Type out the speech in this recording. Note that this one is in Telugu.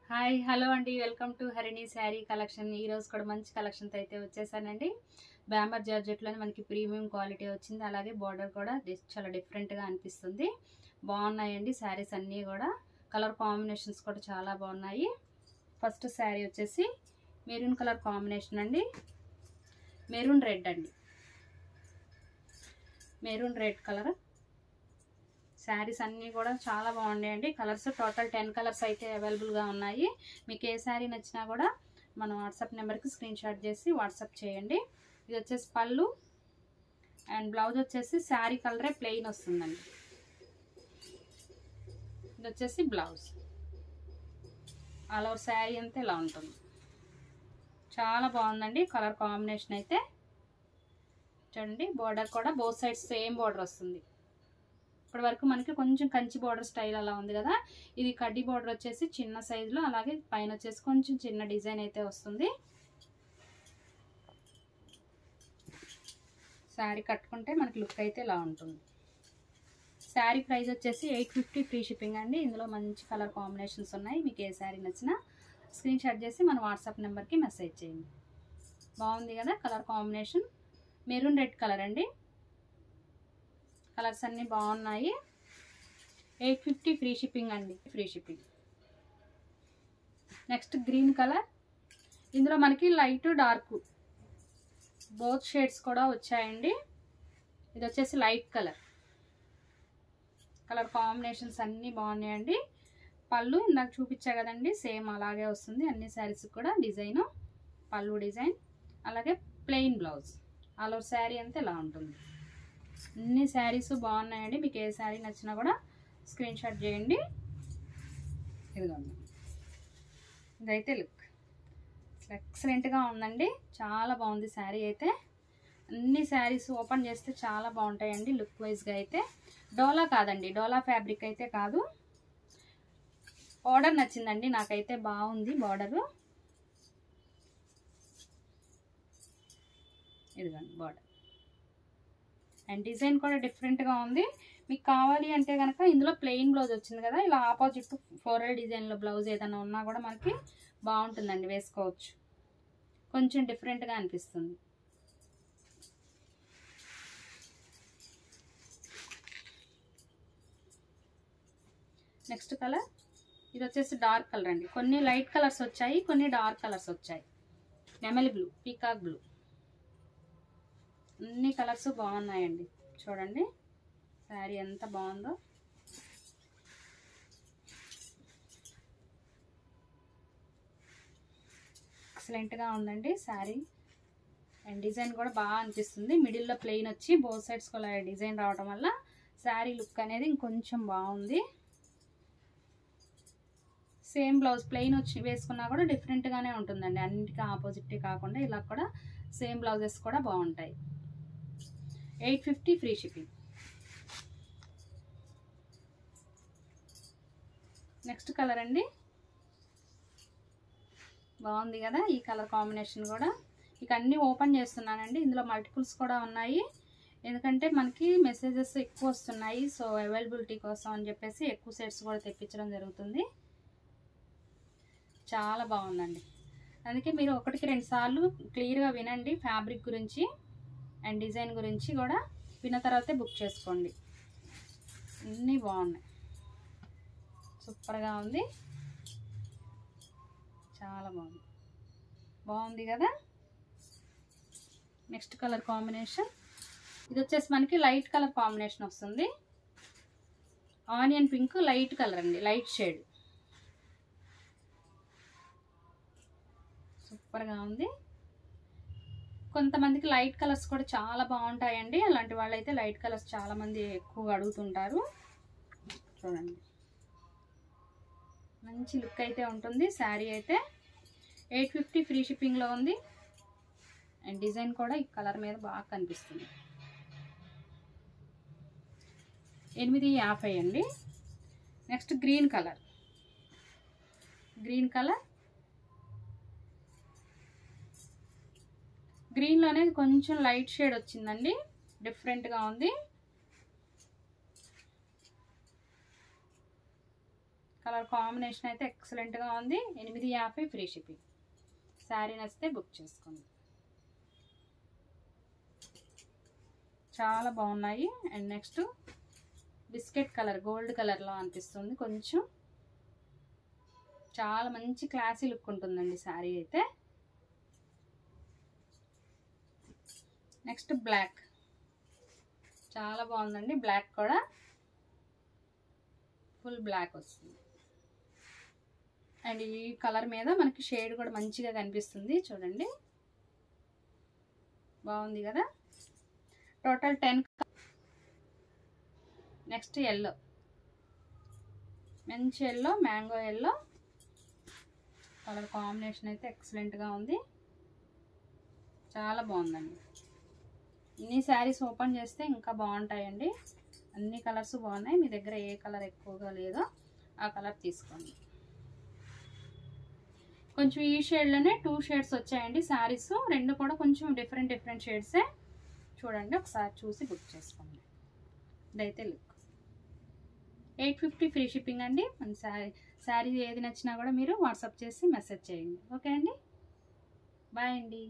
హాయ్ హలో అండి, welcome to Harini sari collection. ఈ రోజు కూడా మంచి కలెక్షన్తో అయితే వచ్చేసానండి. బ్యాంబర్ జార్జెట్లోనే మనకి ప్రీమియం క్వాలిటీ వచ్చింది. అలాగే బార్డర్ కూడా చాలా డిఫరెంట్గా అనిపిస్తుంది. బాగున్నాయండి శారీస్ అన్నీ కూడా. కలర్ కాంబినేషన్స్ కూడా చాలా బాగున్నాయి. ఫస్ట్ శారీ వచ్చేసి మెరూన్ కలర్ కాంబినేషన్ అండి. మెరూన్ రెడ్ అండి, మెరూన్ రెడ్ కలర్. శారీస్ అన్నీ కూడా చాలా బాగున్నాయండి. కలర్స్ టోటల్ 10 కలర్స్ అయితే అవైలబుల్గా ఉన్నాయి. మీకు ఏ శారీ నచ్చినా కూడా మన వాట్సాప్ నెంబర్కి స్క్రీన్ షాట్ చేసి వాట్సాప్ చేయండి. ఇది వచ్చేసి పళ్ళు అండ్ బ్లౌజ్ వచ్చేసి శారీ కలరే ప్లెయిన్ వస్తుందండి. ఇది వచ్చేసి బ్లౌజ్. ఆల్ ఓవర్ శారీ అంతా ఇలా ఉంటుంది. చాలా బాగుందండి కలర్ కాంబినేషన్ అయితే. చూడండి, బార్డర్ కూడా బోత్ సైడ్స్ సేమ్ బార్డర్ వస్తుంది. ఇప్పటి వరకు మనకి కొంచెం కంచి బార్డర్ స్టైల్ అలా ఉంది కదా, ఇది కడ్డీ బార్డర్ వచ్చేసి చిన్న సైజులో, అలాగే పైన వచ్చేసి కొంచెం చిన్న డిజైన్ అయితే వస్తుంది. శారీ కట్టుకుంటే మనకి లుక్ అయితే ఇలా ఉంటుంది. శారీ ప్రైస్ వచ్చేసి 850 ఫ్రీ షిప్పింగ్ అండి. ఇందులో మంచి కలర్ కాంబినేషన్స్ ఉన్నాయి. మీకు ఏ శారీ నచ్చినా స్క్రీన్ షాట్ చేసి మన వాట్సాప్ నెంబర్కి మెసేజ్ చేయండి. బాగుంది కదా colour combination. Maroon red colour అండి. కలర్స్ అన్నీ బాగున్నాయి. 850 ఫ్రీ షిప్పింగ్ అండి, free shipping. Next green colour. ఇందులో మనకి లైట్ డార్క్ బోత్ షేడ్స్ కూడా వచ్చాయండి. ఇది వచ్చేసి లైట్ కలర్. కలర్ కాంబినేషన్స్ అన్నీ బాగున్నాయండి. పళ్ళు ఇందాక చూపించా కదండి, సేమ్ అలాగే వస్తుంది అన్ని శారీస్ కూడా. డిజైను పళ్ళు డిజైన్, అలాగే plain blouse. All over sari అంతా ఇలా ఉంటుంది. అన్ని శారీస్ బాగున్నాయండి. మీకు ఏ శారీ నచ్చినా కూడా స్క్రీన్ షాట్ చేయండి. ఇదిగోండి, ఇదైతే లుక్ ఎక్సలెంట్గా ఉందండి. చాలా బాగుంది శారీ అయితే. అన్ని శారీస్ ఓపెన్ చేస్తే చాలా బాగుంటాయండి లుక్ వైజ్గా అయితే. డోలా కాదండి, డోలా ఫ్యాబ్రిక్ అయితే కాదు. బార్డర్ నచ్చిందండి నాకైతే, బాగుంది బార్డరు. ఇదిగోండి బార్డర్ అండ్ డిజైన్ కూడా డిఫరెంట్గా ఉంది. మీకు కావాలి అంటే కనుక ఇందులో ప్లెయిన్ బ్లౌజ్ వచ్చింది కదా, ఇలా ఆపోజిట్ ఫ్లోరల్ డిజైన్లో బ్లౌజ్ ఏదైనా ఉన్నా కూడా మనకి బాగుంటుందండి, వేసుకోవచ్చు. కొంచెం డిఫరెంట్గా అనిపిస్తుంది. Next colour. ఇది వచ్చేసి డార్క్ కలర్ అండి. కొన్ని లైట్ కలర్స్ వచ్చాయి, కొన్ని డార్క్ కలర్స్ వచ్చాయి. నెమలి బ్లూ, పీకాక్ బ్లూ, అన్ని కలర్స్ బాగున్నాయండి. చూడండి శారీ ఎంత బాగుందో. ఎక్సలెంట్గా ఉందండి శారీ. అండ్ డిజైన్ కూడా బాగా అనిపిస్తుంది. మిడిల్లో ప్లెయిన్ వచ్చి బోత్ సైడ్స్ కూడా డిజైన్ రావడం వల్ల శారీ లుక్ అనేది ఇంకొంచెం బాగుంది. సేమ్ బ్లౌజ్ ప్లెయిన్ వచ్చి వేసుకున్నా కూడా డిఫరెంట్గానే ఉంటుందండి. అన్నిటికీ ఆపోజిట్ కాకుండా ఇలా కూడా సేమ్ బ్లౌజెస్ కూడా బాగుంటాయి. 850 ఫ్రీ షిప్పింగ్. నెక్స్ట్ కలర్ అండి. బాగుంది కదా ఈ కలర్ కాంబినేషన్ కూడా. ఇక అన్నీ ఓపెన్ చేస్తున్నానండి. ఇందులో మల్టిపుల్స్ కూడా ఉన్నాయి, ఎందుకంటే మనకి మెసేజెస్ ఎక్కువ వస్తున్నాయి. సో అవైలబిలిటీ కోసం అని చెప్పేసి ఎక్కువ సెట్స్ కూడా తెప్పించడం జరుగుతుంది. చాలా బాగుందండి. అందుకే మీరు 1-2 సార్లు క్లియర్గా వినండి ఫ్యాబ్రిక్ గురించి అండ్ డిజైన్ గురించి కూడా. విన్న తర్వాతే బుక్ చేసుకోండి. అన్నీ బాగున్నాయి, సూపర్గా ఉంది, చాలా బాగుంది. బాగుంది కదా. Next colour combination. ఇది వచ్చేసి మనకి లైట్ కలర్ కాంబినేషన్ వస్తుంది. ఆనియన్ పింక్ లైట్ కలర్ అండి, లైట్ షేడ్. సూపర్గా ఉంది. కొంతమందికి లైట్ కలర్స్ కూడా చాలా బాగుంటాయండి. అలాంటి వాళ్ళైతే లైట్ కలర్స్ చాలామంది ఎక్కువగా అడుగుతుంటారు. చూడండి మంచి లుక్ అయితే ఉంటుంది శారీ అయితే. 850 ఫ్రీ షిప్పింగ్లో ఉంది. అండ్ డిజైన్ కూడా ఈ కలర్ మీద బాగా కనిపిస్తుంది. 850 అండి. Next green colour. Green colour. గ్రీన్లోనే కొంచెం లైట్ షేడ్ వచ్చిందండి, డిఫరెంట్గా ఉంది. కలర్ కాంబినేషన్ అయితే ఎక్సలెంట్గా ఉంది. 850 ఫ్రీ షిప్పింగ్. శారీ నచ్చితే బుక్ చేసుకోండి. చాలా బాగున్నాయి. And next biscuit colour, gold కలర్లో అనిపిస్తుంది కొంచెం. చాలా మంచి క్లాసీ లుక్ ఉంటుందండి శారీ అయితే. నెక్స్ట్ బ్లాక్, చాలా బాగుందండి. బ్లాక్ కూడా ఫుల్ బ్లాక్ వస్తుంది. అండ్ ఈ కలర్ మీద మనకి షేడ్ కూడా మంచిగా కనిపిస్తుంది చూడండి, బాగుంది కదా. టోటల్ 10. నెక్స్ట్ ఎల్లో, మంచి yellow, mango yellow colour combination అయితే ఎక్సలెంట్గా ఉంది. చాలా బాగుందండి. ఇన్ని శారీస్ ఓపెన్ చేస్తే ఇంకా బాగుంటాయండి. అన్ని కలర్స్ బాగున్నాయి. మీ దగ్గర ఏ కలర్ ఎక్కువగా లేదో ఆ కలర్ తీసుకోండి. కొంచెం ఈ షేడ్లోనే 2 షేడ్స్ వచ్చాయండి శారీస్. రెండు కూడా కొంచెం డిఫరెంట్ షేడ్సే. చూడండి, ఒకసారి చూసి బుక్ చేసుకోండి. ఇదైతే లుక్. 850 ఫ్రీ షిప్పింగ్ అండి. మన శారీ ఏది నచ్చినా కూడా మీరు వాట్సాప్ చేసి మెసేజ్ చేయండి. ఓకే అండి, బాయ్ అండి.